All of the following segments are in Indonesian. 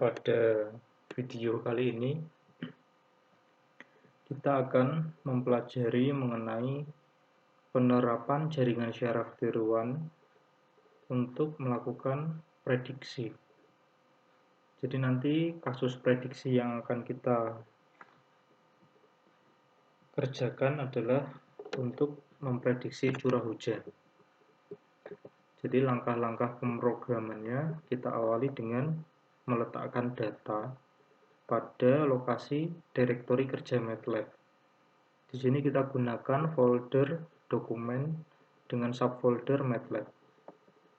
Pada video kali ini, kita akan mempelajari mengenai penerapan jaringan syaraf tiruan untuk melakukan prediksi. Jadi nanti kasus prediksi yang akan kita kerjakan adalah untuk memprediksi curah hujan. Jadi langkah-langkah pemrogramannya kita awali dengan meletakkan data pada lokasi direktori kerja MATLAB. Di sini kita gunakan folder dokumen dengan subfolder MATLAB.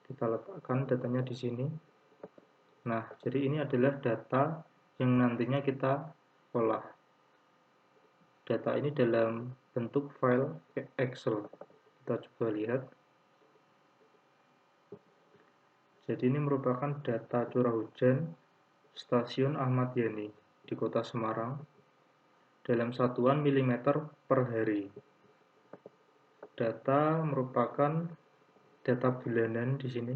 Kita letakkan datanya di sini. Nah, jadi ini adalah data yang nantinya kita olah. Data ini dalam bentuk file Excel. Kita coba lihat. Jadi ini merupakan data curah hujan Stasiun Ahmad Yani di Kota Semarang dalam satuan milimeter per hari. Data merupakan data bulanan di sini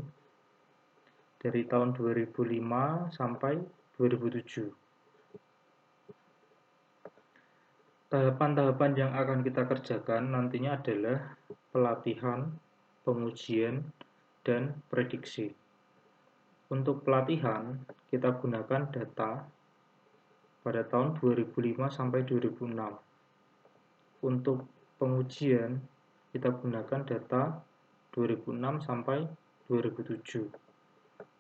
dari tahun 2005 sampai 2007. Tahapan-tahapan yang akan kita kerjakan nantinya adalah pelatihan, pengujian, dan prediksi. Untuk pelatihan, kita gunakan data pada tahun 2005 sampai 2006. Untuk pengujian, kita gunakan data 2006 sampai 2007.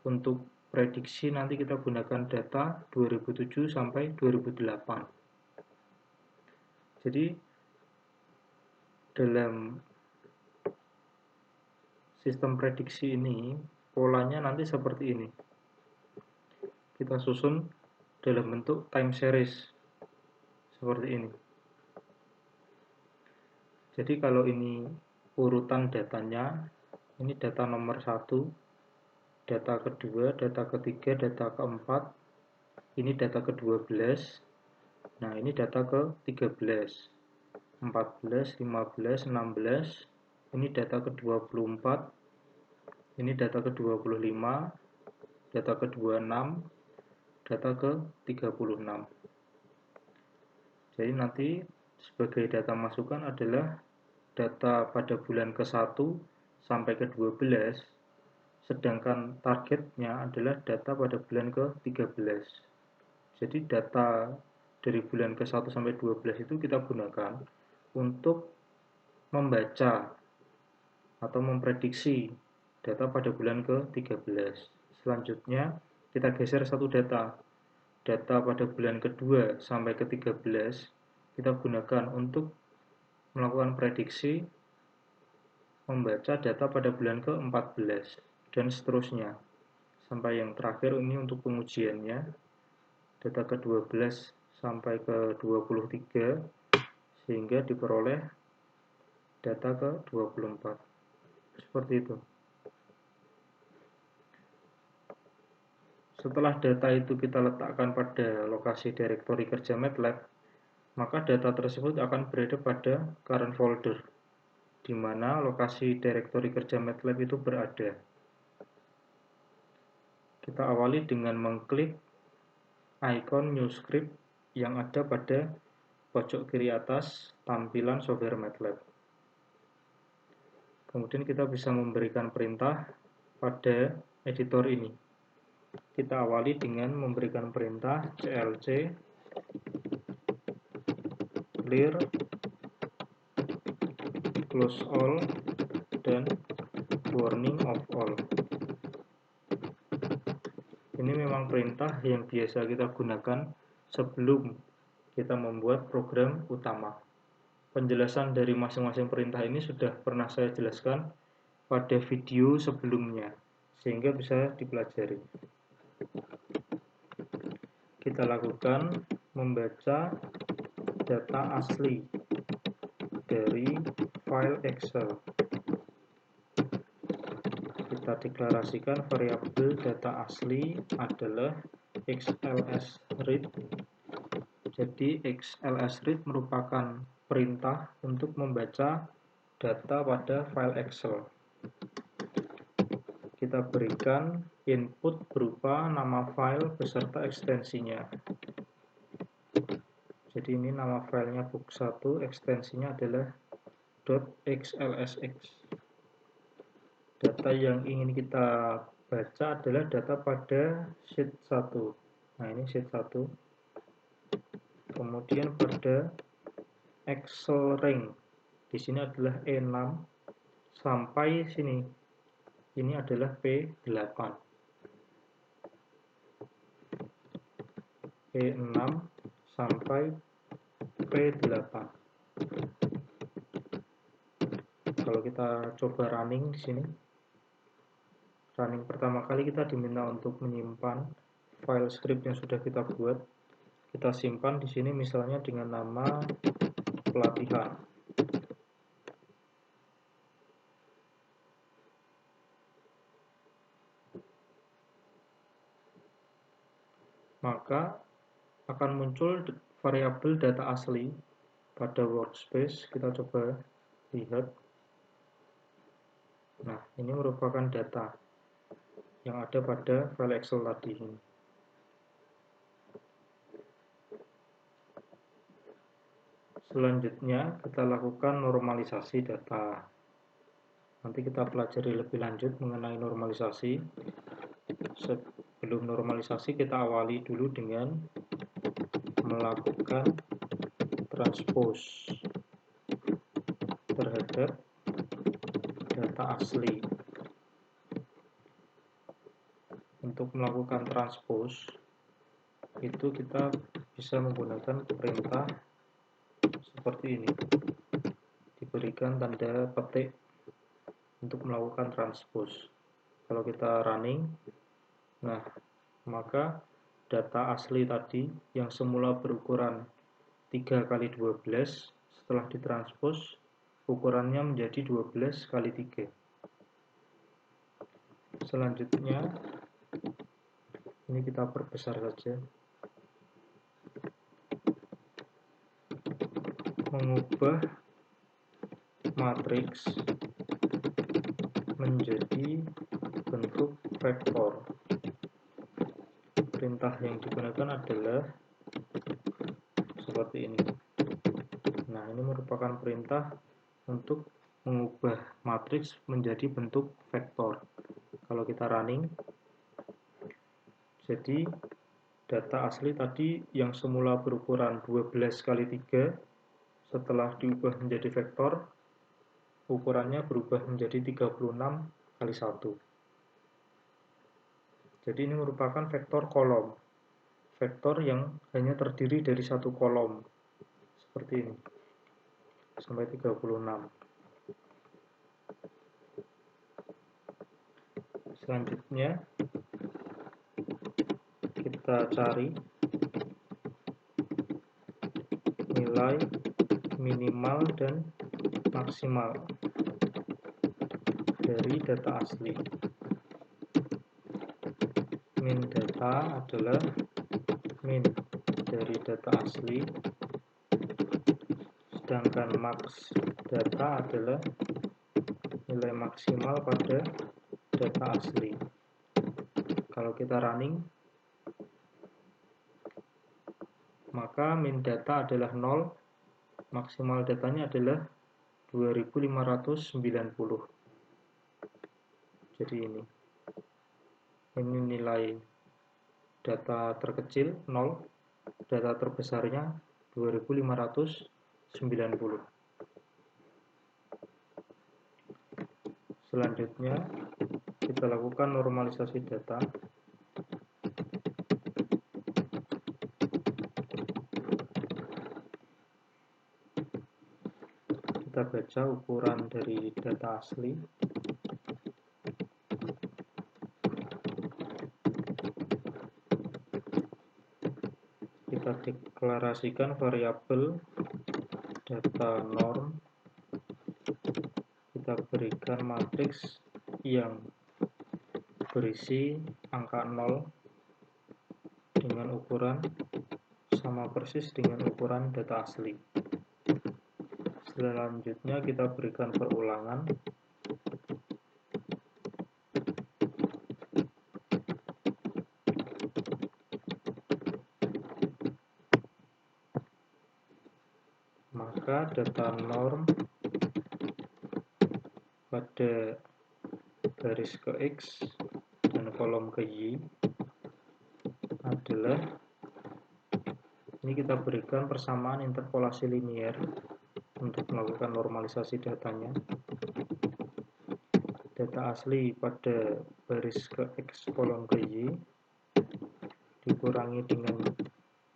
Untuk prediksi nanti kita gunakan data 2007 sampai 2008. Jadi dalam sistem prediksi ini polanya nanti seperti ini. Kita susun dalam bentuk time series seperti ini. Jadi kalau ini urutan datanya, ini data nomor 1, data kedua, data ketiga, data keempat, ini data ke-12, nah ini data ke-13, 14, 15, 16, ini data ke-24, ini data ke-25, data ke-26, data ke-36. Jadi nanti sebagai data masukan adalah data pada bulan ke-1 sampai ke-12, sedangkan targetnya adalah data pada bulan ke-13. Jadi data dari bulan ke-1 sampai 12 itu kita gunakan untuk membaca atau memprediksi data pada bulan ke-13. Selanjutnya kita geser satu data pada bulan kedua sampai ke-13 kita gunakan untuk melakukan prediksi membaca data pada bulan ke-14 dan seterusnya sampai yang terakhir ini untuk pengujiannya data ke-12 sampai ke-23 sehingga diperoleh data ke-24 seperti itu. Setelah data itu kita letakkan pada lokasi direktori kerja MATLAB, maka data tersebut akan berada pada current folder, di mana lokasi direktori kerja MATLAB itu berada. Kita awali dengan mengklik icon New Script yang ada pada pojok kiri atas tampilan software MATLAB. Kemudian kita bisa memberikan perintah pada editor ini. Kita awali dengan memberikan perintah clc clear, close all, dan warning of all. Ini memang perintah yang biasa kita gunakan sebelum kita membuat program utama. Penjelasan dari masing-masing perintah ini sudah pernah saya jelaskan pada video sebelumnya, sehingga bisa dipelajari. Kita lakukan membaca data asli dari file Excel. Kita deklarasikan variabel data asli adalah XLSRead. Jadi XLSRead merupakan perintah untuk membaca data pada file Excel. kita berikan input berupa nama file beserta ekstensinya. Jadi ini nama filenya book1, ekstensinya adalah .xlsx. Data yang ingin kita baca adalah data pada sheet 1. Nah, ini sheet 1. Kemudian pada Excel rank. Di sini adalah E6 sampai sini. Ini adalah P8. E6 sampai P8. Kalau kita coba running di sini, running pertama kali kita diminta untuk menyimpan file script yang sudah kita buat. Kita simpan di sini misalnya dengan nama pelatihan. Maka akan muncul variabel data asli pada workspace. Kita coba lihat. Nah, ini merupakan data yang ada pada file Excel tadi ini. Selanjutnya kita lakukan normalisasi data. Nanti kita pelajari lebih lanjut mengenai normalisasi. Sebelum normalisasi kita awali dulu dengan melakukan transpose terhadap data asli. Untuk melakukan transpose itu kita bisa menggunakan perintah seperti ini. Diberikan tanda petik untuk melakukan transpose. Kalau kita running, nah maka data asli tadi yang semula berukuran 3x12 setelah ditranspose ukurannya menjadi 12x3. Selanjutnya ini kita perbesar saja, mengubah matriks menjadi bentuk vektor. Perintah yang digunakan adalah seperti ini. Nah, ini merupakan perintah untuk mengubah matriks menjadi bentuk vektor. Kalau kita running, jadi data asli tadi yang semula berukuran 12x3 setelah diubah menjadi vektor, ukurannya berubah menjadi 36x1. Jadi ini merupakan vektor kolom. Vektor yang hanya terdiri dari satu kolom. Seperti ini. Sampai 36. Selanjutnya kita cari nilai minimal dan maksimal dari data asli. Min data adalah min dari data asli, sedangkan max data adalah nilai maksimal pada data asli. Kalau kita running, maka min data adalah 0, maksimal datanya adalah 2590. Jadi ini nilai data terkecil 0, data terbesarnya 2590. Selanjutnya kita lakukan normalisasi data. Kita baca ukuran dari data asli. Kita deklarasikan variabel data norm. Kita berikan matriks yang berisi angka 0 dengan ukuran sama persis dengan ukuran data asli. Selanjutnya kita berikan perulangan. maka data norm pada garis ke X dan kolom ke Y adalah, ini kita berikan persamaan interpolasi linier untuk melakukan normalisasi datanya. Data asli pada baris ke X kolom ke Y dikurangi dengan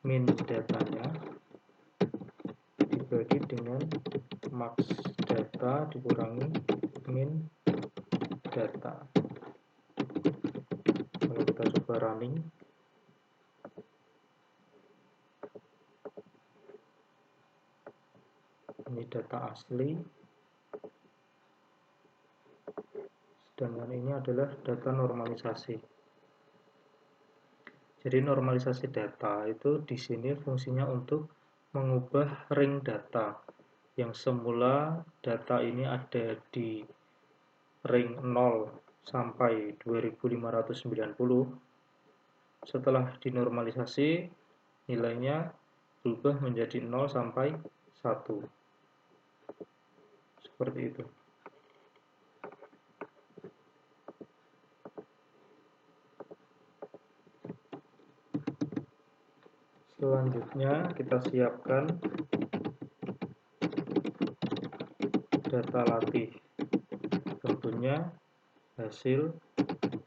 min datanya dibagi dengan max data dikurangi min data. Kalau kita coba running, ini data asli, sedangkan ini adalah data normalisasi. Jadi normalisasi data itu di sini fungsinya untuk mengubah ring data yang semula data ini ada di ring 0 sampai 2590. Setelah dinormalisasi, nilainya berubah menjadi 0 sampai 1. Seperti itu. Selanjutnya kita siapkan data latih, tentunya hasil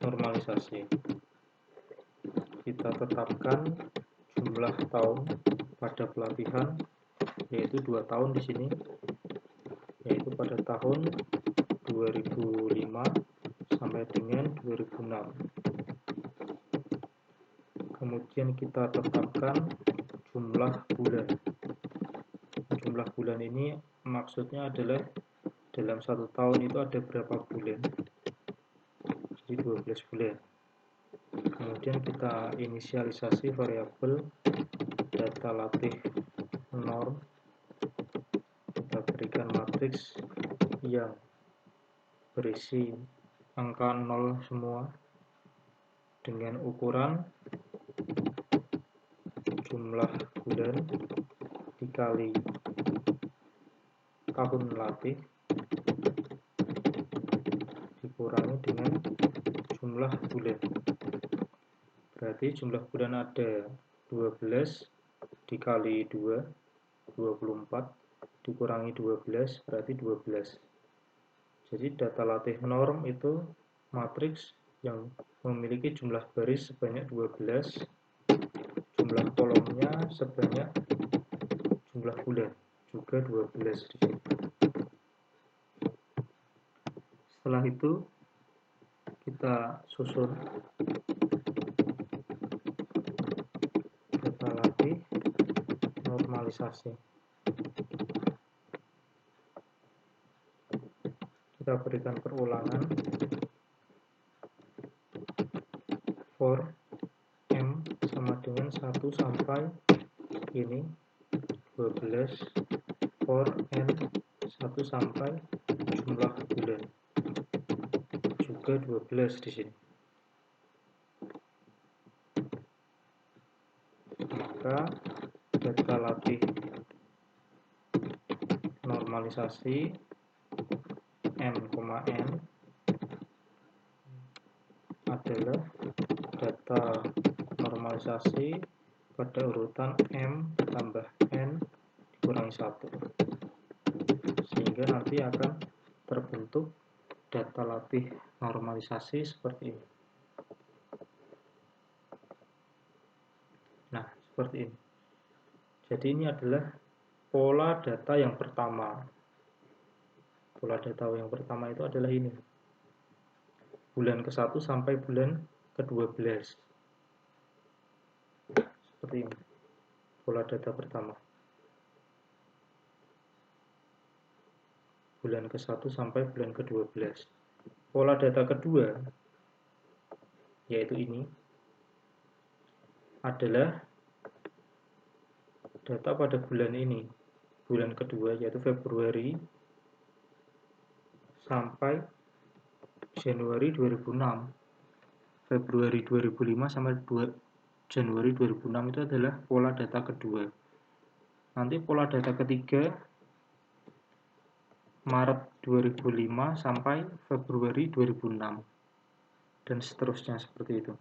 normalisasi. Kita tetapkan jumlah tahun pada pelatihan, yaitu 2 tahun di sini, yaitu pada tahun 2005 sampai dengan 2006. Kemudian kita tetapkan jumlah bulan. Jumlah bulan ini maksudnya adalah dalam 1 tahun itu ada berapa bulan. Jadi 12 bulan. Kemudian kita inisialisasi variabel data latih norm. Kita berikan matriks yang berisi angka 0 semua dengan ukuran jumlah bulan dikali tahun latih dikurangi dengan jumlah bulan. Berarti jumlah bulan ada 12 dikali 2, 24, dikurangi 12, berarti 12. Jadi data latih norm itu matriks yang memiliki jumlah baris sebanyak 12, jumlah kolomnya sebanyak jumlah bulan, juga 12 di sini. Setelah itu kita susun data latih normalisasi. Kita berikan perulangan for M sama dengan 1 sampai ini 12 for N 1 sampai jumlah bulan, juga 12 di sini. Maka data latih normalisasi M, N adalah data normalisasi pada urutan M tambah N dikurangi 1, sehingga nanti akan terbentuk data latih normalisasi seperti ini. Nah, seperti ini. Jadi ini adalah pola data yang pertama. Pola data yang pertama itu adalah ini. Bulan ke-1 sampai bulan ke-12. Seperti ini. Pola data pertama. Bulan ke-1 sampai bulan ke-12. Pola data kedua, yaitu ini, adalah data pada bulan ini. Bulan kedua, yaitu Februari sampai Januari 2006. Februari 2005 sampai Januari 2006 itu adalah pola data kedua. Nanti pola data ketiga Maret 2005 sampai Februari 2006 dan seterusnya seperti itu.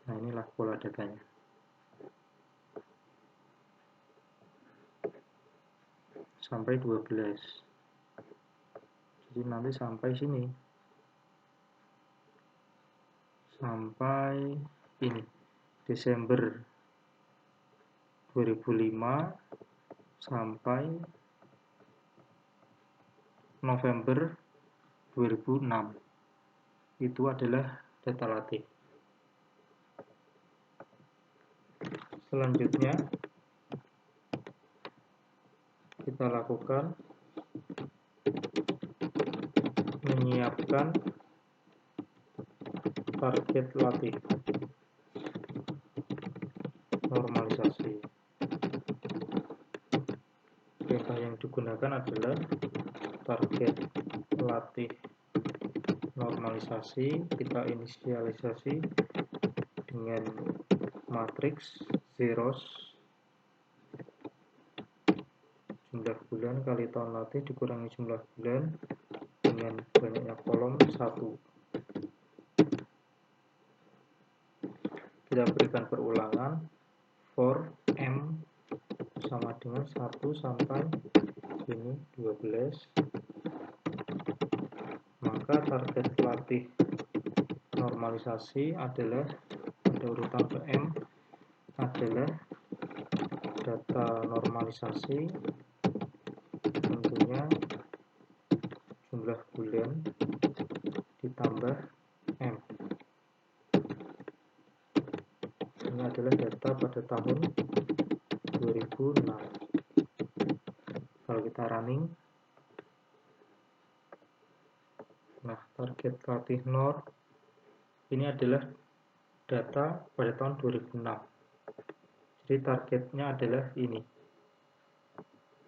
Nah, inilah pola datanya. Sampai 12. Jadi nanti sampai sini. Sampai ini. Desember 2005 sampai November 2006. Itu adalah data latih. Selanjutnya kita lakukan menyiapkan target latih normalisasi. Perintah yang digunakan adalah target latih normalisasi. Kita inisialisasi dengan matriks zeros, jumlah bulan kali tahun latih dikurangi jumlah bulan dengan banyaknya kolom 1. Kita berikan perulangan for M sama dengan 1 sampai ini 12. Maka target latih normalisasi adalah pada urutan PM adalah data normalisasi, tentunya jumlah bulan ditambah M. Ini adalah data pada tahun 2006. Kalau kita running, nah target latih norm ini adalah data pada tahun 2006. Jadi targetnya adalah ini,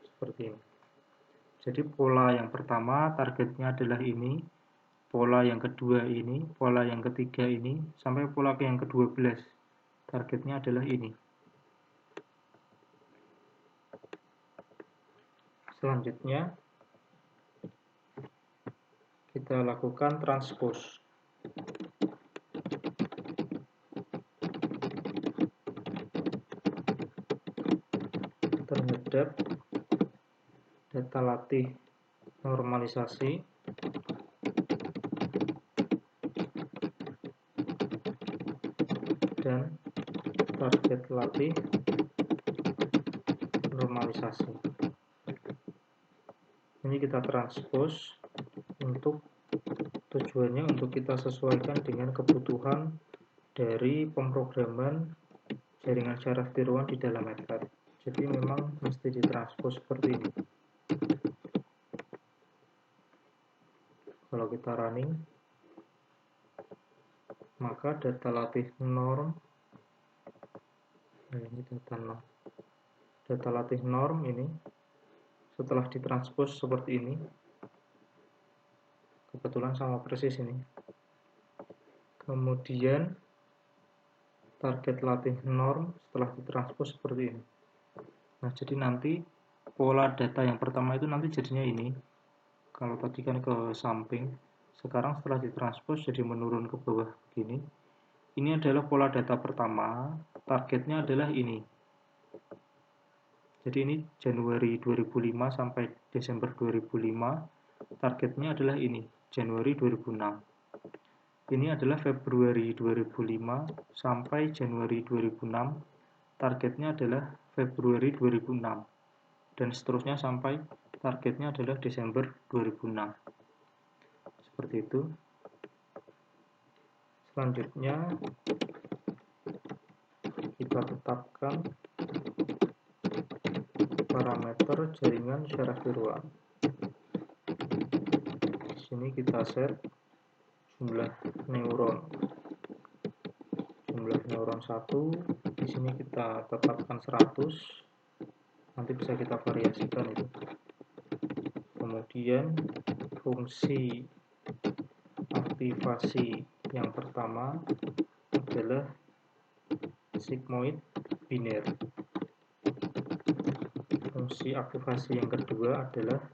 seperti ini. Jadi pola yang pertama targetnya adalah ini, pola yang kedua ini, pola yang ketiga ini, sampai pola yang ke-12 targetnya adalah ini. Selanjutnya kita lakukan transpose terhadap data latih normalisasi dan target latih normalisasi. Ini kita transpose untuk tujuannya untuk kita sesuaikan dengan kebutuhan dari pemrograman jaringan syaraf tiruan di dalam MATLAB. Jadi memang mesti ditranspose seperti ini. Kalau kita running, maka data latih norm, ini data norm. Data latih norm ini setelah ditranspose seperti ini, kebetulan sama persis ini. Kemudian target latih norm setelah ditranspose seperti ini. Nah, jadi nanti pola data yang pertama itu nanti jadinya ini. Kalau tadi kan ke samping, sekarang setelah ditranspose jadi menurun ke bawah begini. Ini adalah pola data pertama, targetnya adalah ini. Jadi ini Januari 2005 sampai Desember 2005, targetnya adalah ini, Januari 2006. Ini adalah Februari 2005 sampai Januari 2006, targetnya adalah Februari 2006. Dan seterusnya sampai targetnya adalah Desember 2006. Seperti itu. Selanjutnya kita tetapkan parameter jaringan syaraf tiruan. Di sini kita set jumlah neuron. Jumlah neuron 1, di sini kita tetapkan 100. Nanti bisa kita variasikan itu. Kemudian fungsi aktivasi yang pertama adalah sigmoid biner. Fungsi aktivasi yang kedua adalah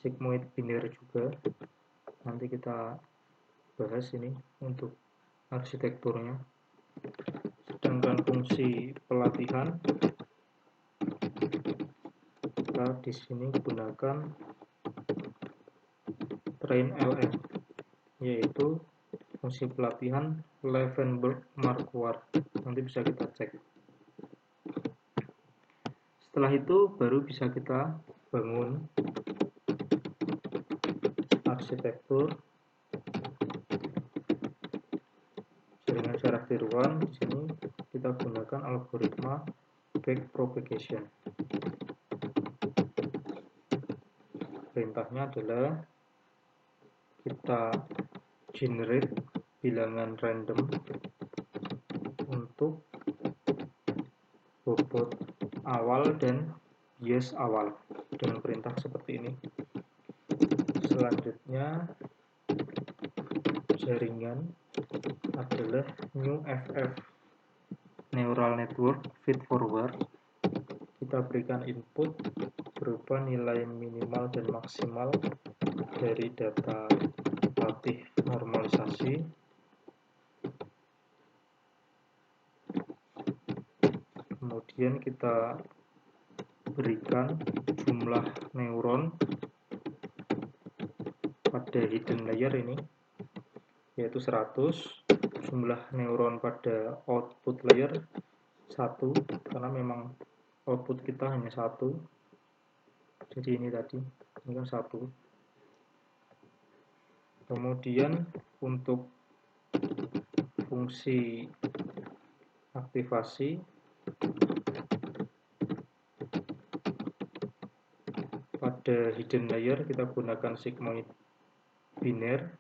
sigmoid biner juga. Nanti kita bahas ini untuk arsitekturnya. Sedangkan fungsi pelatihan kita di sini gunakan train LM, yaitu fungsi pelatihan Levenberg-Marquardt. Nanti bisa kita cek. Setelah itu baru bisa kita bangun arsitektur jaringan jarak tiruan. Di sini kita gunakan algoritma backpropagation. Perintahnya adalah kita generate bilangan random untuk bobot awal dan bias awal dengan perintah seperti ini. Selanjutnya jaringan adalah new FF neural network feed forward. Kita berikan input berupa nilai minimal dan maksimal dari data latih normalisasi. Kemudian kita berikan jumlah neuron pada hidden layer ini, yaitu 100, jumlah neuron pada output layer 1, karena memang output kita hanya 1. Jadi ini tadi, ini kan 1. Kemudian untuk fungsi aktivasi pada hidden layer kita gunakan sigmoid biner.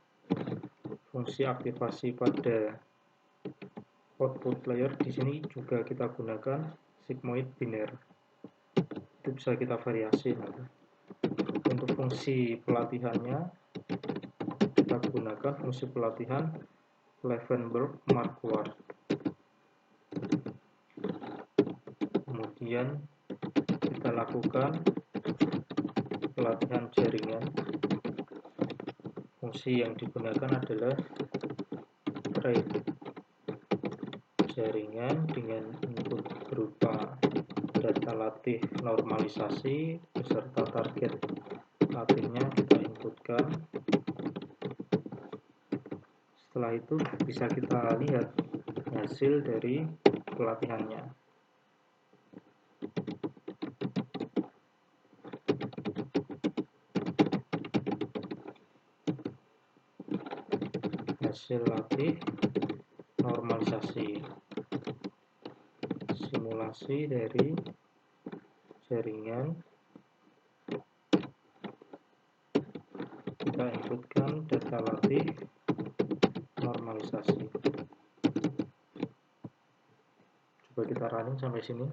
Fungsi aktivasi pada output layer di sini juga kita gunakan sigmoid biner. Itu bisa kita variasi nanti. Untuk fungsi pelatihannya kita gunakan fungsi pelatihan Levenberg-Marquardt. Kemudian kita lakukan pelatihan jaringan. Fungsi yang digunakan adalah train jaringan dengan input berupa data latih normalisasi beserta target latihnya kita inputkan. Setelah itu bisa kita lihat hasil dari pelatihannya. Hasil latih normalisasi simulasi dari jaringan, kita inputkan data latih normalisasi. Coba kita running sampai sini.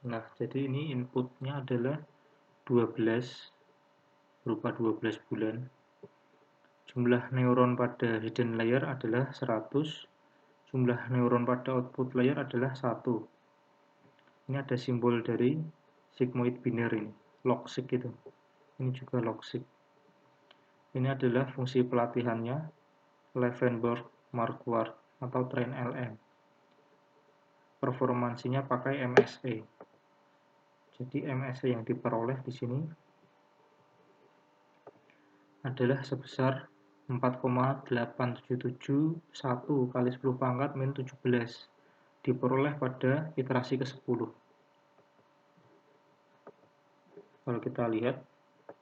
Nah, jadi ini inputnya adalah 12, berupa 12 bulan. Jumlah neuron pada hidden layer adalah 100. Jumlah neuron pada output layer adalah 1. Ini ada simbol dari sigmoid biner ini, logsig itu. Ini juga logsig. Ini adalah fungsi pelatihannya, Levenberg-Marquardt atau train LM. Performansinya pakai MSE. Jadi MSE yang diperoleh di sini adalah sebesar 4,8771 kali 10 pangkat min 17, diperoleh pada iterasi ke-10. Kalau kita lihat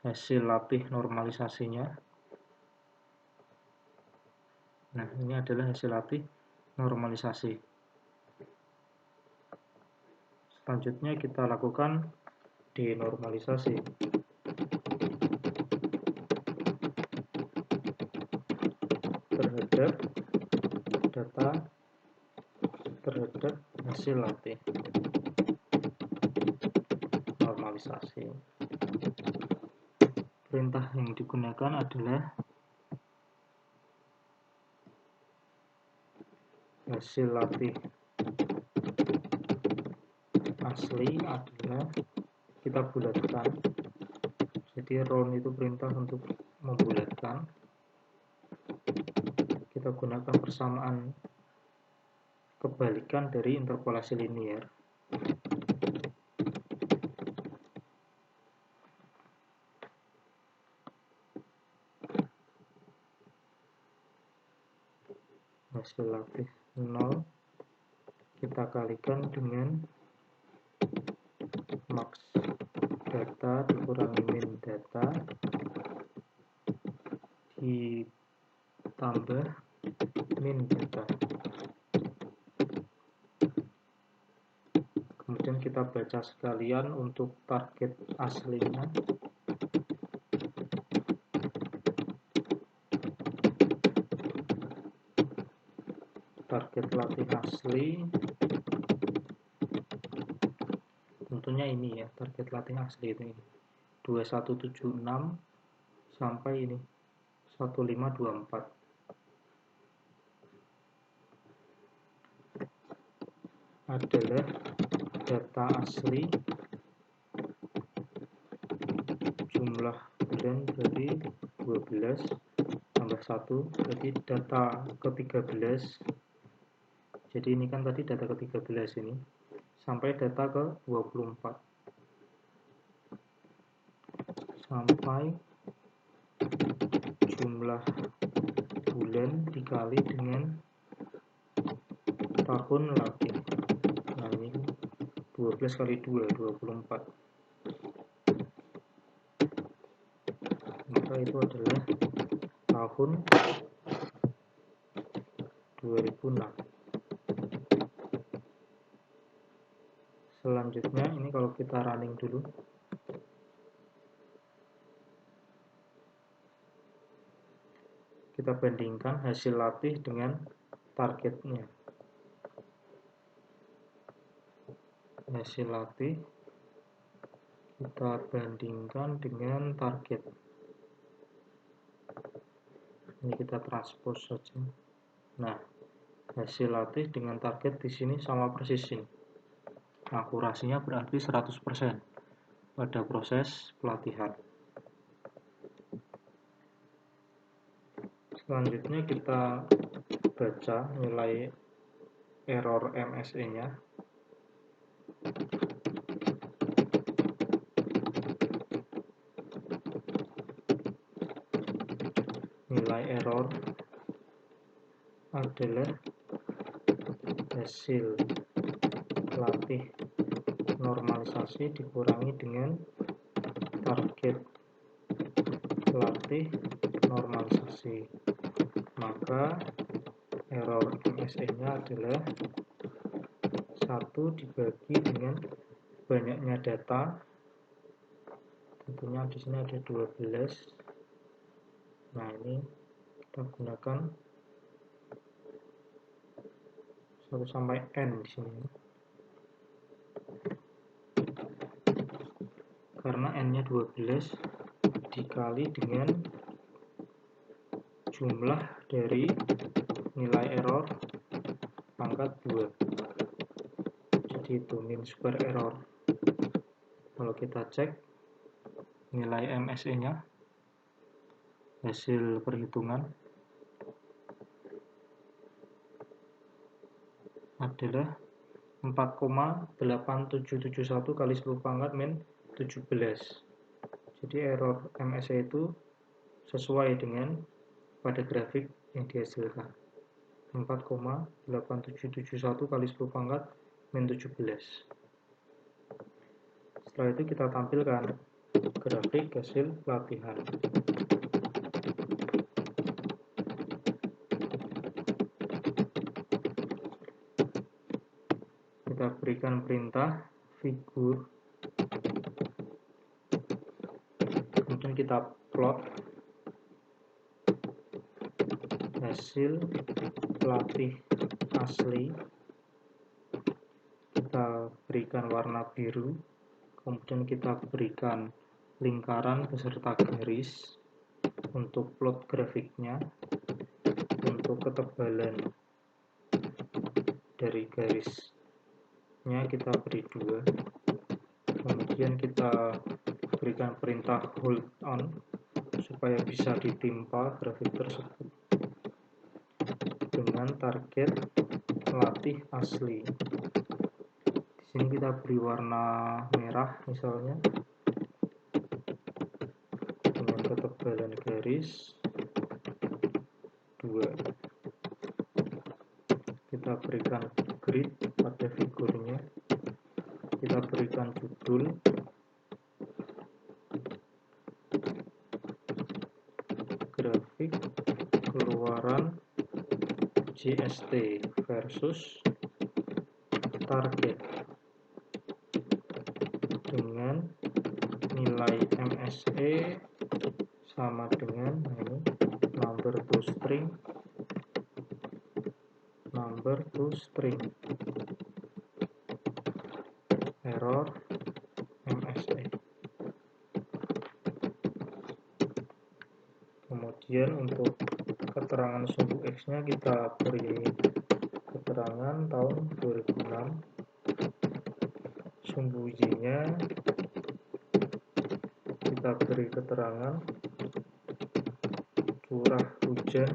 hasil latih normalisasinya, nah ini adalah hasil latih normalisasi. Selanjutnya kita lakukan denormalisasi. Terhadap data terhadap hasil latih normalisasi. Perintah yang digunakan adalah hasil latih asli adalah kita bulatkan. Jadi round itu perintah untuk membulatkan. Kita gunakan persamaan kebalikan dari interpolasi linier. Hasil latih 0 kita kalikan dengan max data dikurangi min data ditambah min data. Kemudian kita baca sekalian untuk target aslinya. Target latih asli tentunya ini ya, target latih asli ini 2176 sampai ini 1524 adalah data asli jumlah bulan dari 12 tambah 1 jadi data ke-13. Jadi ini kan tadi data ke-13 ini sampai data ke-24 sampai jumlah bulan dikali dengan tahun latih. Nah ini 12 kali 2 24, maka itu adalah tahun 2006. Selanjutnya ini kalau kita running dulu, kita bandingkan hasil latih dengan targetnya. Hasil latih kita bandingkan dengan target. Ini kita transpose saja. Nah, hasil latih dengan target di sini sama persis ini. Akurasinya berarti 100% pada proses pelatihan. Selanjutnya kita baca nilai error MSE-nya. Nilai error adalah hasil latih normalisasi dikurangi dengan target latih normalisasi. Maka error MSE-nya adalah 1 dibagi dengan banyaknya data. Tentunya di sini ada 12. Nah, ini kita gunakan 1 sampai N di sini. Karena N-nya 12 dikali dengan jumlah dari nilai error pangkat 2. Jadi itu mean square error. Kalau kita cek nilai MSE-nya, hasil perhitungan adalah 4,8771 kali 10 pangkat min 17. Jadi error MSE itu sesuai dengan pada grafik yang dihasilkan. 4,8771 kali 10 pangkat min 17. Setelah itu kita tampilkan grafik hasil latihan. Kita berikan perintah figur, kemudian kita plot hasil latih asli, kita berikan warna biru, kemudian kita berikan lingkaran beserta garis untuk plot grafiknya. Untuk ketebalan dari garisnya kita beri 2. Kemudian kita berikan perintah hold on supaya bisa ditimpa grafik tersebut dengan target latih asli. Di sini kita beri warna merah misalnya dengan ketebalan garis 2. Kita berikan grid pada figurnya, kita berikan judul, grafik keluaran JST versus target dengan nilai MSE sama dengan number to string error MSE. Kemudian untuk keterangan sumbu X nya kita beri keterangan tahun 2006, sumbu Y nya kita beri keterangan curah hujan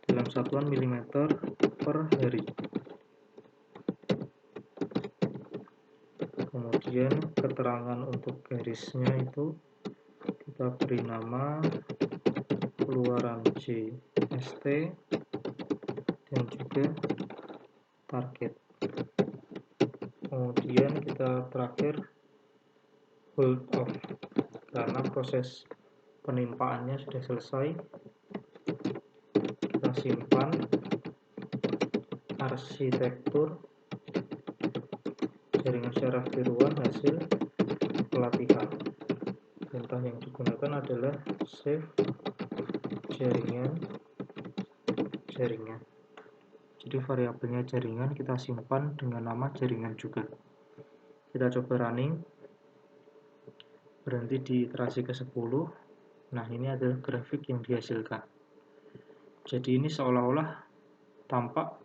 dalam satuan milimeter per hari. Kemudian keterangan untuk garisnya itu kita beri nama keluaran JST dan juga target. Kemudian kita terakhir hold off karena proses penimpaannya sudah selesai. Kita simpan arsitektur jaringan syaraf tiruan hasil pelatihan. Perintah yang digunakan adalah save jaringan. Jadi variabelnya jaringan kita simpan dengan nama jaringan juga. Kita coba running, berhenti di iterasi ke-10. Nah, ini adalah grafik yang dihasilkan. Jadi ini seolah-olah tampak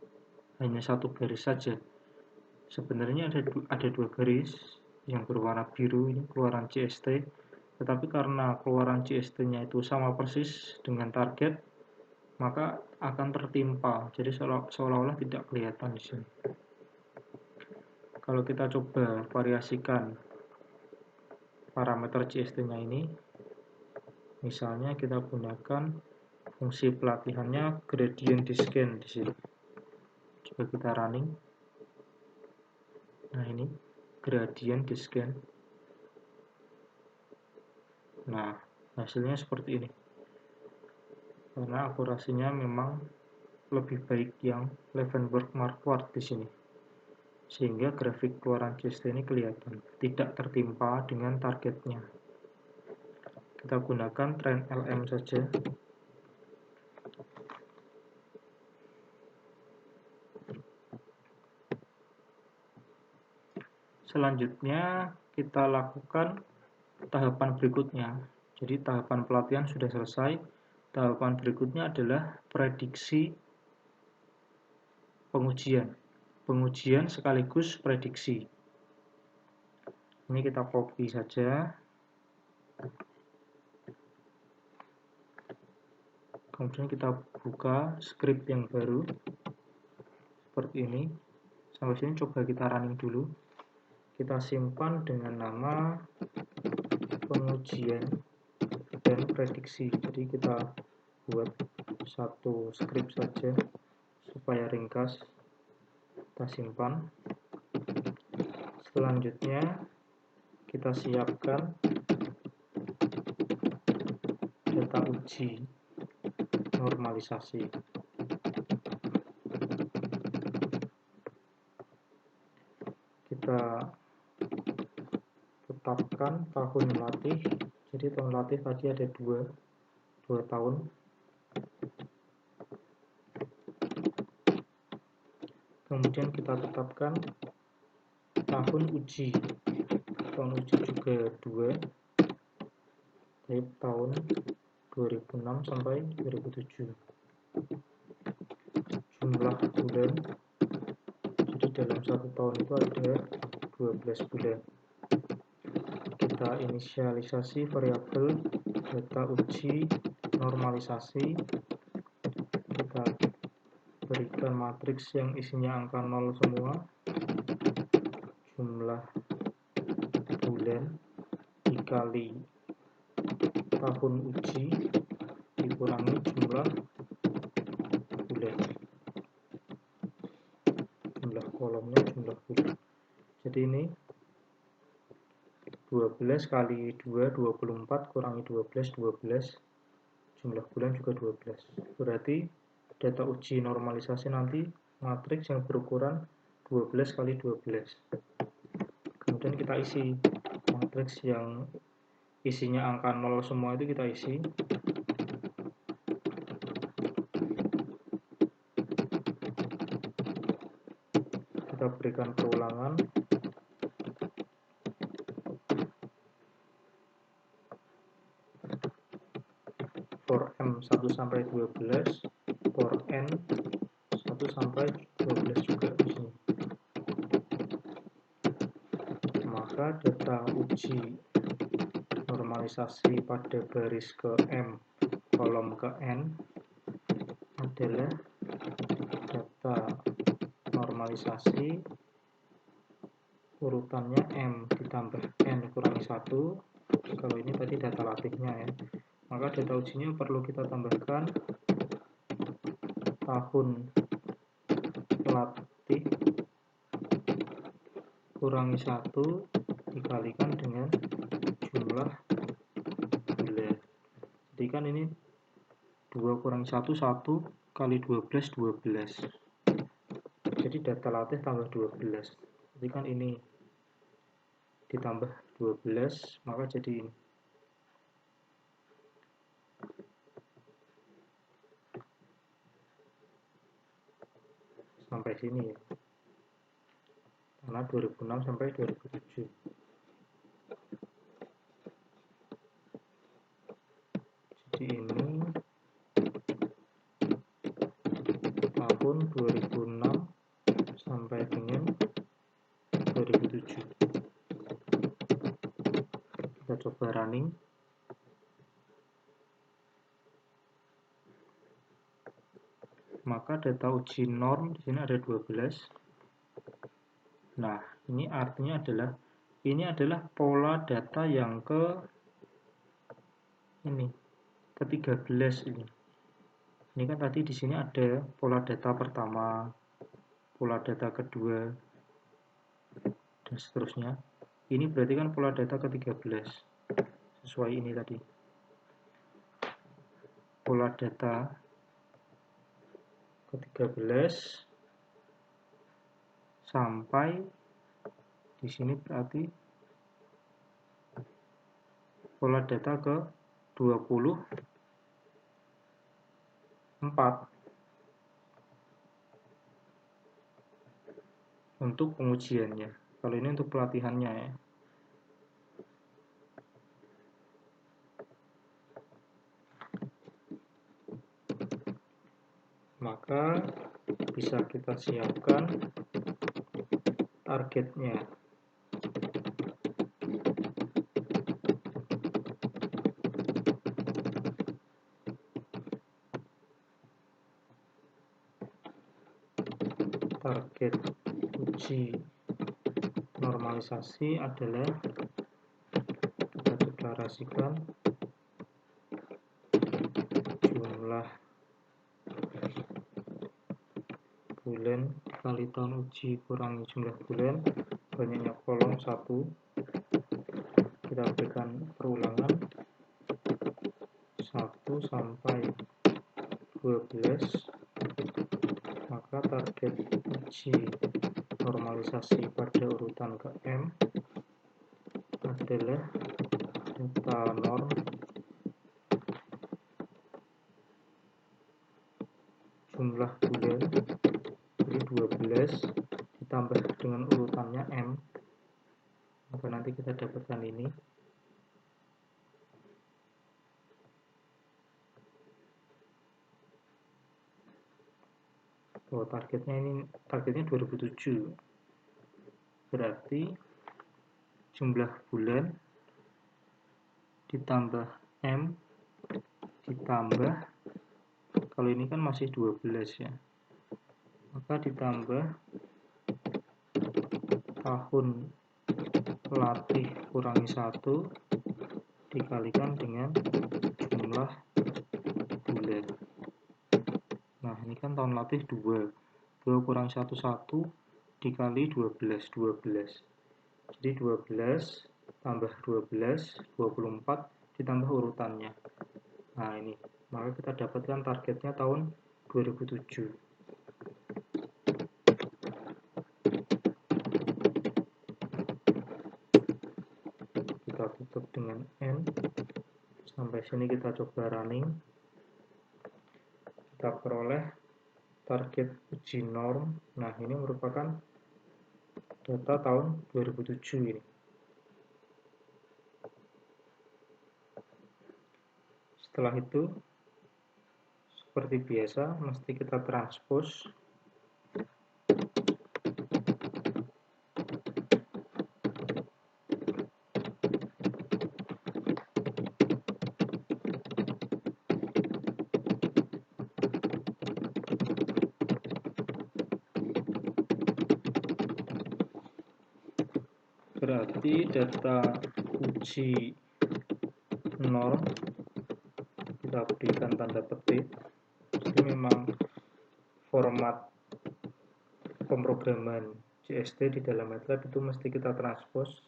hanya satu garis saja. Sebenarnya ada 2 garis yang berwarna biru, ini keluaran JST, tetapi karena keluaran JST-nya itu sama persis dengan target, maka akan tertimpa, jadi seolah-olah tidak kelihatan di sini. Kalau kita coba variasikan parameter JST-nya ini, misalnya kita gunakan fungsi pelatihannya gradient descent di sini. Coba kita running. Nah, ini gradient descent. Nah, hasilnya seperti ini. Karena akurasinya memang lebih baik yang Leavenworth-Marquardt di sini, sehingga grafik keluaran JST ini kelihatan tidak tertimpa dengan targetnya. Kita gunakan trend LM saja. Selanjutnya kita lakukan tahapan berikutnya. Jadi tahapan pelatihan sudah selesai. Tahapan berikutnya adalah prediksi pengujian. Pengujian sekaligus prediksi. Ini kita copy saja. Kemudian kita buka script yang baru. Seperti ini. Sampai sini coba kita running dulu. Kita simpan dengan nama pengujian dan prediksi. Jadi kita buat satu script saja supaya ringkas. Kita simpan. Selanjutnya kita siapkan data uji normalisasi. Kita tetapkan tahun latih. Jadi tahun latih tadi ada 2 tahun. Kemudian kita tetapkan tahun uji. Tahun uji juga 2. Tahun 2006 sampai 2007. jumlah bulan. Jadi dalam 1 tahun itu ada 12 bulan. Kita inisialisasi variabel data uji normalisasi. Kita berikan matriks yang isinya angka 0 semua. Jumlah bulan dikali tahun uji dikurangi jumlah bulan. Jumlah kolomnya jumlah bulan. Jadi ini 12 kali 2, 24, kurangi 12, 12. Jumlah bulan juga 12. Berarti data uji normalisasi nanti matriks yang berukuran 12 kali 12. Kemudian kita isi matriks yang isinya angka 0 semua itu kita isi. Kita berikan perulangan. For M 1 sampai 12, for N 1 sampai 12 juga di sini. Maka data uji normalisasi pada baris ke M, kolom ke N adalah data normalisasi urutannya M ditambah N kurangi 1. Kalau ini tadi data latihnya ya. Maka data ujinya perlu kita tambahkan tahun latih kurangi 1 dikalikan dengan jumlah bulan. Jadi kan ini 2 kurangi 1, 1 kali 12, 12. Jadi data latih tambah 12. Jadi kan ini ditambah 12, maka jadi ini. Sampai sini ya. Karena 2006 sampai 2007. Jadi ini tahun 2006 sampai dengan 2007. Kita coba running. Maka data uji norm di sini ada 12. Nah, ini artinya adalah ini adalah pola data yang ke 13 ini. Ini kan tadi di sini ada pola data pertama, pola data kedua, dan seterusnya. Ini berarti kan pola data ke-13. Sesuai ini tadi. Pola data ke-13 sampai di sini berarti pola data ke-24 untuk pengujiannya. Kalau ini untuk pelatihannya ya. Maka bisa kita siapkan targetnya. Target uji normalisasi adalah kita deklarasikan jumlah bulan kali tahun uji kurangi jumlah bulan, banyaknya kolom 1. Kita berikan perulangan 1 sampai 12. Maka target uji normalisasi pada urutan ke M adalah data norm jumlah bulan, jadi 12 ditambah dengan urutannya M, maka nanti kita dapatkan ini. targetnya 2007. Berarti jumlah bulan ditambah M ditambah, kalau ini kan masih 12 ya, maka ditambah tahun latih kurangi 1 dikalikan dengan jumlah bulan. Nah, ini kan tahun latih 2 kurang 1 dikali 12 jadi 12 tambah 12 24 ditambah urutannya. Nah, ini maka kita dapatkan targetnya tahun 2007. Kita tutup dengan N. Sampai sini kita coba running. Kita peroleh target uji norm. Nah, ini merupakan data tahun 2007 ini. Setelah itu, seperti biasa, mesti kita transpose. Berarti data uji norm kita berikan tanda petik. Jadi memang format pemrograman JST di dalam MATLAB itu mesti kita transpose.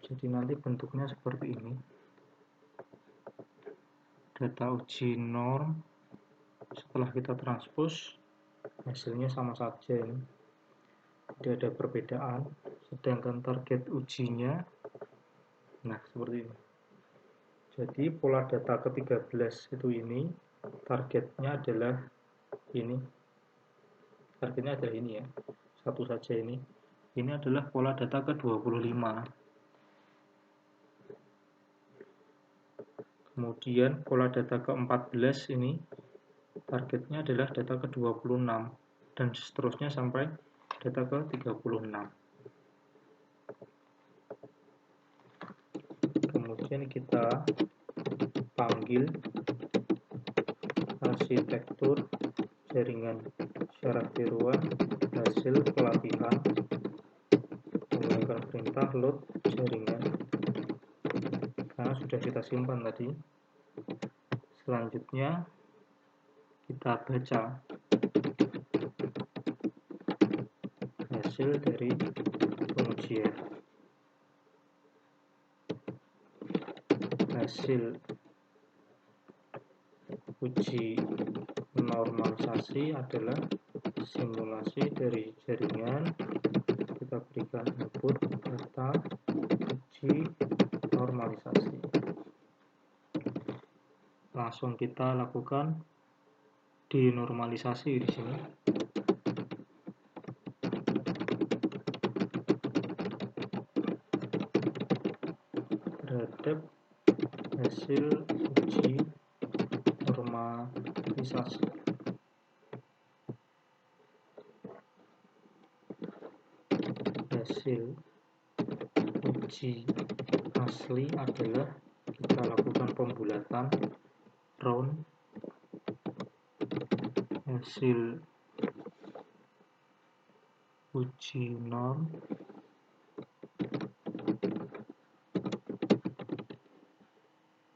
Jadi nanti bentuknya seperti ini. Data uji norm setelah kita transpose hasilnya sama saja ini. Tidak ada perbedaan. Sedangkan target ujinya, nah seperti ini. Jadi pola data ke-13 itu ini, targetnya adalah ini. Targetnya adalah ini ya, satu saja ini. Ini adalah pola data ke-25. Kemudian pola data ke-14 ini, targetnya adalah data ke-26. Dan seterusnya sampai data ke-36. Kemudian kita panggil arsitektur jaringan syarat tiruan hasil pelatihan menggunakan perintah load jaringan karena sudah kita simpan tadi. Selanjutnya kita baca hasil dari pengujian. Hasil uji normalisasi adalah simulasi dari jaringan. Kita berikan input data uji normalisasi. Langsung kita lakukan denormalisasi di sini. Terhadap hasil uji normalisasi. Hasil uji asli adalah kita lakukan pembulatan round. Hasil uji norm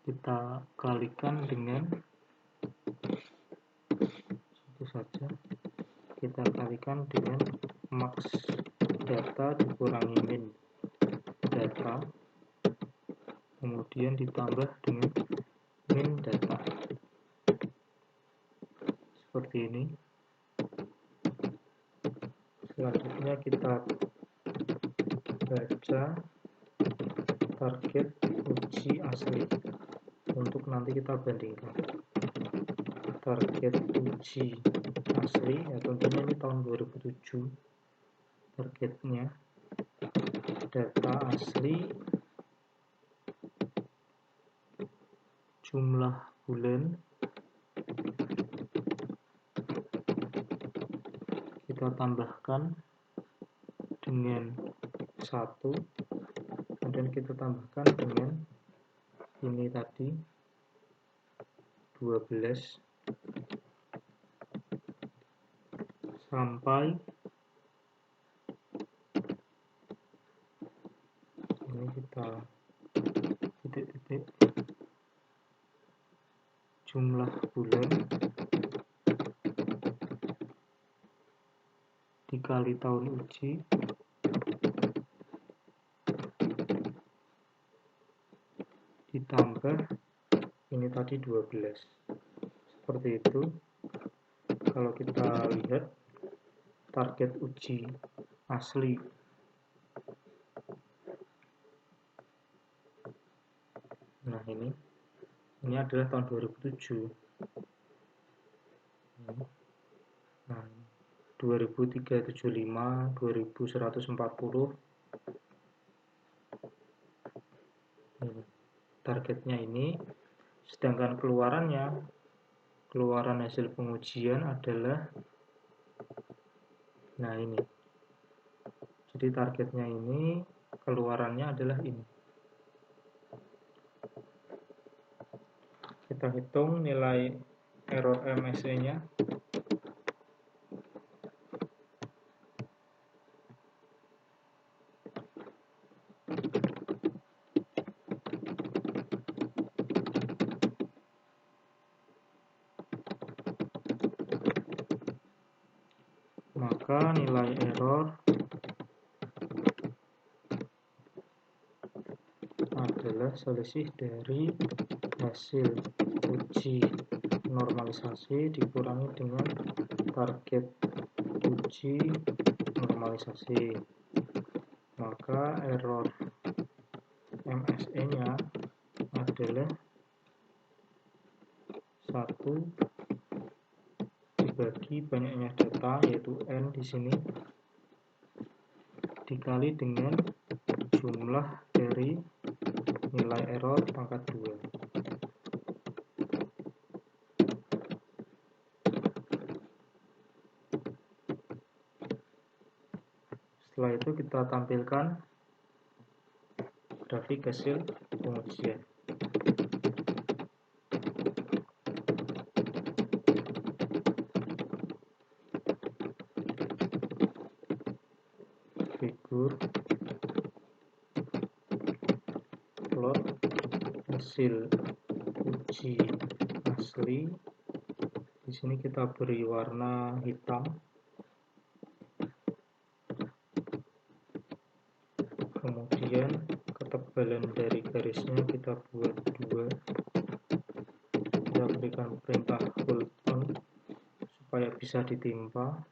kita kalikan dengan itu saja, kita kalikan dengan max data dikurangi min data, kemudian ditambah dengan min data seperti ini. Selanjutnya kita baca target uji asli untuk nanti kita bandingkan. Target uji asli ya tentunya ini tahun 2007 targetnya. data asli, jumlah bulan, kita tambahkan dengan 1, kemudian kita tambahkan dengan ini tadi 12 sampai ini kita titik-titik jumlah bulan dikali tahun uji ditambah ini tadi 12. Seperti itu. Kalau kita lihat target uji asli nah ini adalah tahun 2007. Nah, 2375, 2140 ini targetnya ini, sedangkan keluaran hasil pengujian adalah nah ini. Jadi targetnya ini, keluarannya adalah ini. Kita hitung nilai error MSE-nya. Maka nilai error adalah selisih dari hasil uji normalisasi dikurangi dengan target uji normalisasi. Maka error MSE-nya adalah 1 dibagi banyaknya data, yaitu N di sini, dikali dengan jumlah dari nilai error pangkat 2. Setelah itu kita tampilkan grafik hasil pengujian. Figur plot hasil uji asli. Di sini kita beri warna hitam. Kemudian ketebalan dari garisnya kita buat 2. Kita berikan perintah hold on supaya bisa ditimpa.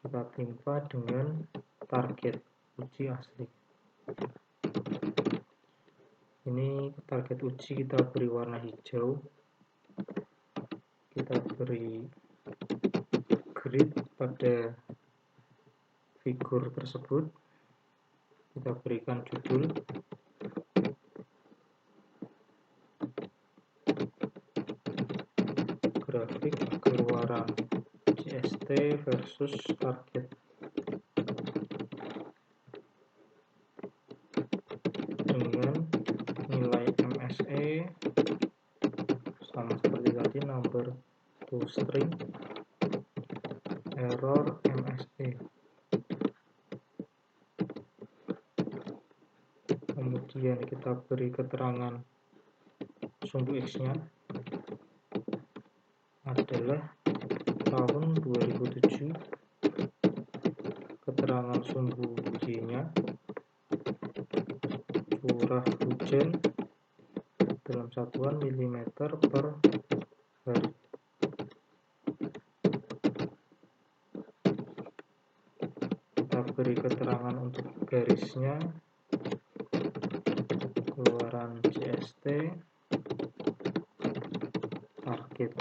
Kita timpa dengan target uji asli. Ini target uji kita beri warna hijau. Kita beri grid pada figur tersebut. Kita berikan judul. Grafik keluaran JST versus target. Dengan nilai MSE sama seperti tadi, number to string, error MSE. Kemudian kita beri keterangan sumbu X-nya adalah tahun 2007, keterangan sumbu Y-nya curah hujan dalam satuan milimeter per hari. Kita beri keterangan untuk garisnya, keluaran JST, target.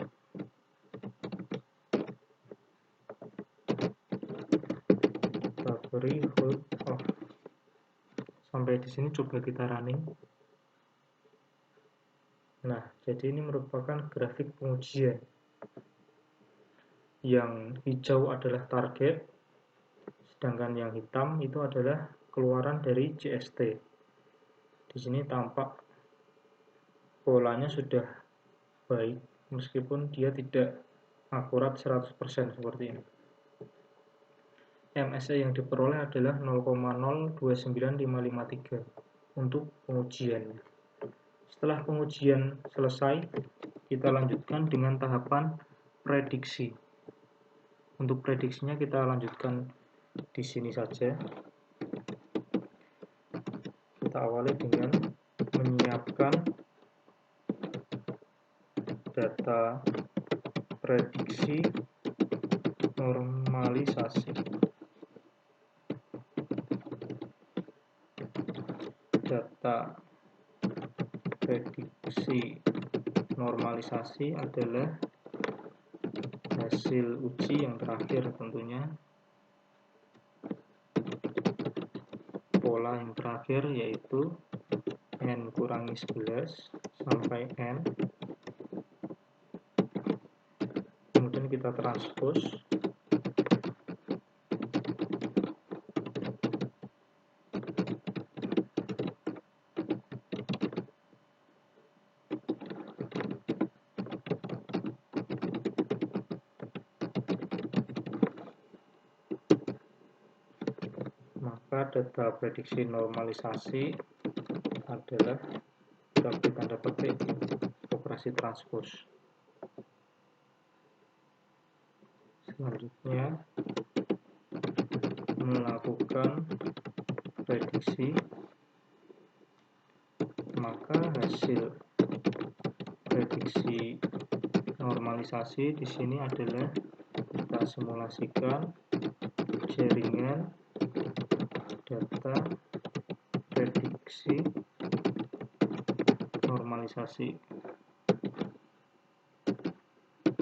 Kita beri hold off. Sampai di sini coba kita running. Nah, jadi ini merupakan grafik pengujian. Yang hijau adalah target, sedangkan yang hitam itu adalah keluaran dari JST. Di sini tampak polanya sudah baik, meskipun dia tidak akurat 100% seperti ini. MSE yang diperoleh adalah 0,029553 untuk pengujiannya. Setelah pengujian selesai, kita lanjutkan dengan tahapan prediksi. Untuk prediksinya kita lanjutkan di sini saja. Kita awali dengan menyiapkan data prediksi normalisasi. Data prediksi normalisasi adalah hasil uji yang terakhir tentunya. Pola yang terakhir yaitu N kurangi 11 sampai N. Kemudian kita transpose. Maka data prediksi normalisasi adalah tanda petik operasi transpose. Selanjutnya melakukan prediksi, maka hasil prediksi normalisasi di sini adalah kita simulasikan jaringan data prediksi normalisasi.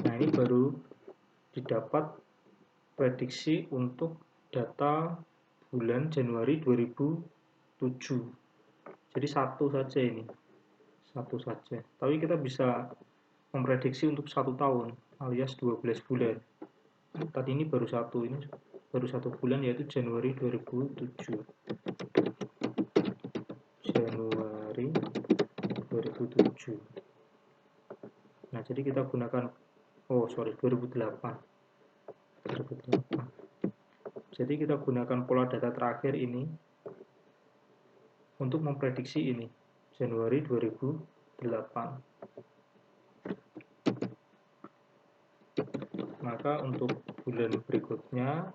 Nah, ini baru didapat prediksi untuk data bulan Januari 2007. Jadi satu saja ini, satu saja. Tapi kita bisa memprediksi untuk 1 tahun alias 12 bulan. Tadi ini baru satu, ini baru 1 bulan yaitu Januari 2007. Januari 2007. Nah, jadi kita gunakan 2008. Jadi kita gunakan pola data terakhir ini untuk memprediksi ini Januari 2008. Maka untuk bulan berikutnya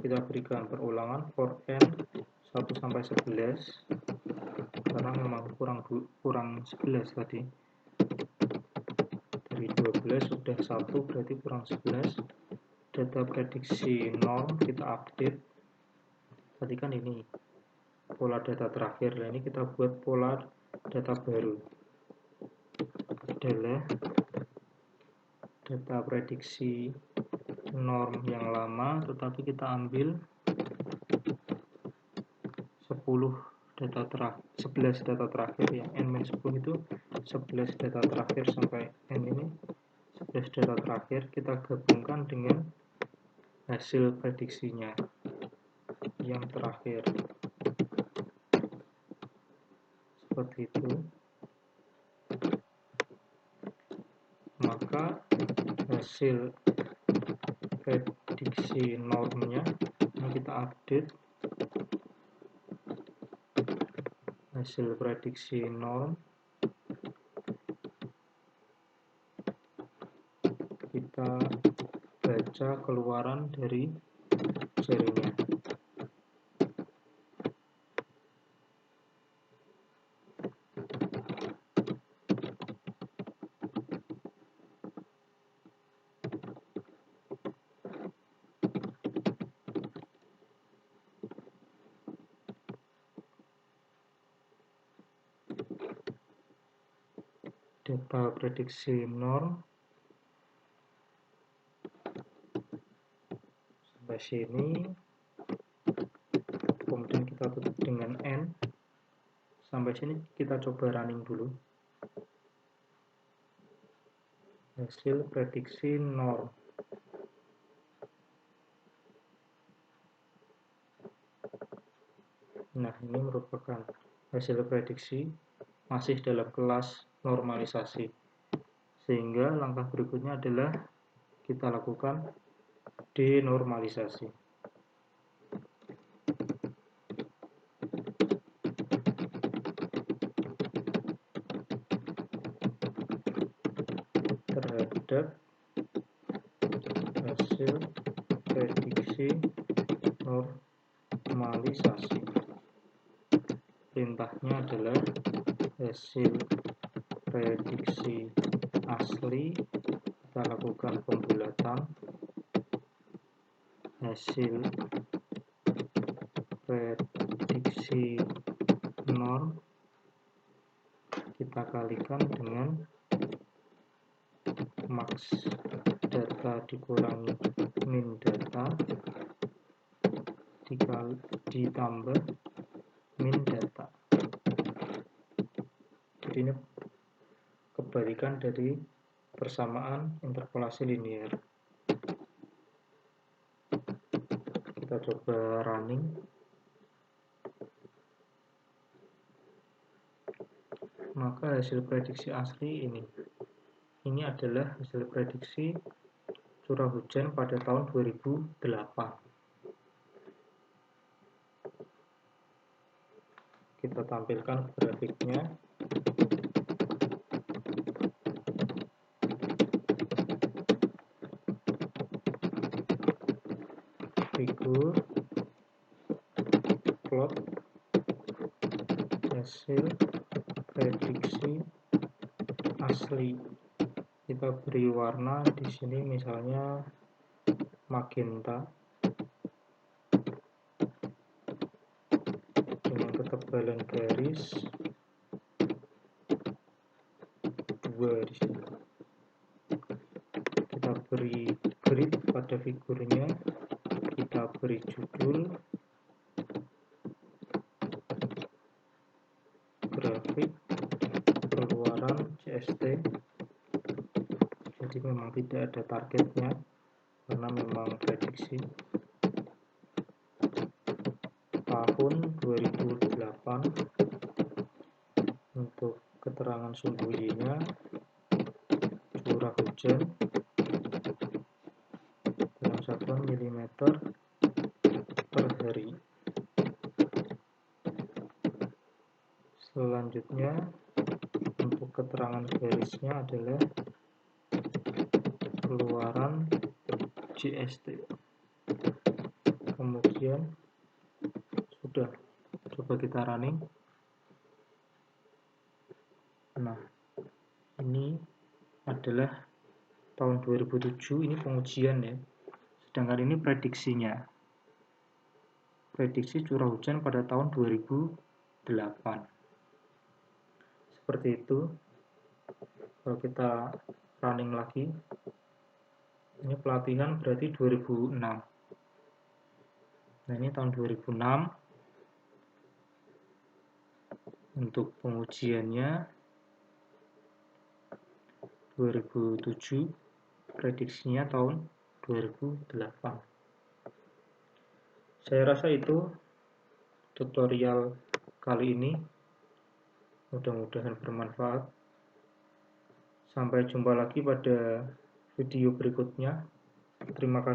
kita berikan perulangan for N 1 sampai 11 karena memang kurang 11 tadi. Dari 12 sudah 1 berarti kurang 11. Data prediksi norm kita update. Tadi kan ini pola data terakhir. Nah, ini kita buat pola data baru. Adalah data prediksi norm yang lama, tetapi kita ambil 11 data terakhir yang N-10 itu 11 data terakhir sampai N ini 11 data terakhir kita gabungkan dengan hasil prediksinya yang terakhir seperti itu. Maka hasil prediksi normnya ini kita update. Hasil prediksi norm kita baca keluaran dari jaringan. Data prediksi norm sampai sini. kemudian kita tutup dengan N. Sampai sini kita coba running dulu. Hasil prediksi norm. Nah, ini merupakan hasil prediksi masih dalam kelas normalisasi. Sehingga langkah berikutnya adalah kita lakukan denormalisasi. Terhadap hasil prediksi normalisasi. Perintahnya adalah hasil prediksi asli, kita lakukan pembulatan. Hasil prediksi norm kita kalikan dengan max data dikurangi min data ditambah min data. Jadi ini kebalikan dari persamaan interpolasi linier. Kita coba running. Maka hasil prediksi asli ini adalah hasil prediksi curah hujan pada tahun 2008. Kita tampilkan grafiknya. Figur plot hasil prediksi asli. Kita beri warna di sini misalnya magenta dengan ketebalan garis 2 di sini. Kita beri grid pada figurnya, kita beri judul grafik pengeluaran CST. Jadi memang tidak ada targetnya karena memang prediksi. Tahun 2008 untuk keterangan sumbu-nya, curah hujan dalam satuan milimeter per hari. Selanjutnya untuk keterangan garisnya adalah keluaran GST. Kemudian sudah, coba kita running. Nah, ini adalah tahun 2007, ini pengujian ya. Sedangkan ini prediksinya. Prediksi curah hujan pada tahun 2008. Seperti itu. Kalau kita running lagi, ini pelatihan berarti 2006. Nah, ini tahun 2006. Untuk pengujiannya 2007, prediksinya tahun 2008. Saya rasa itu tutorial kali ini. Mudah-mudahan bermanfaat. Sampai jumpa lagi pada video berikutnya. Terima kasih.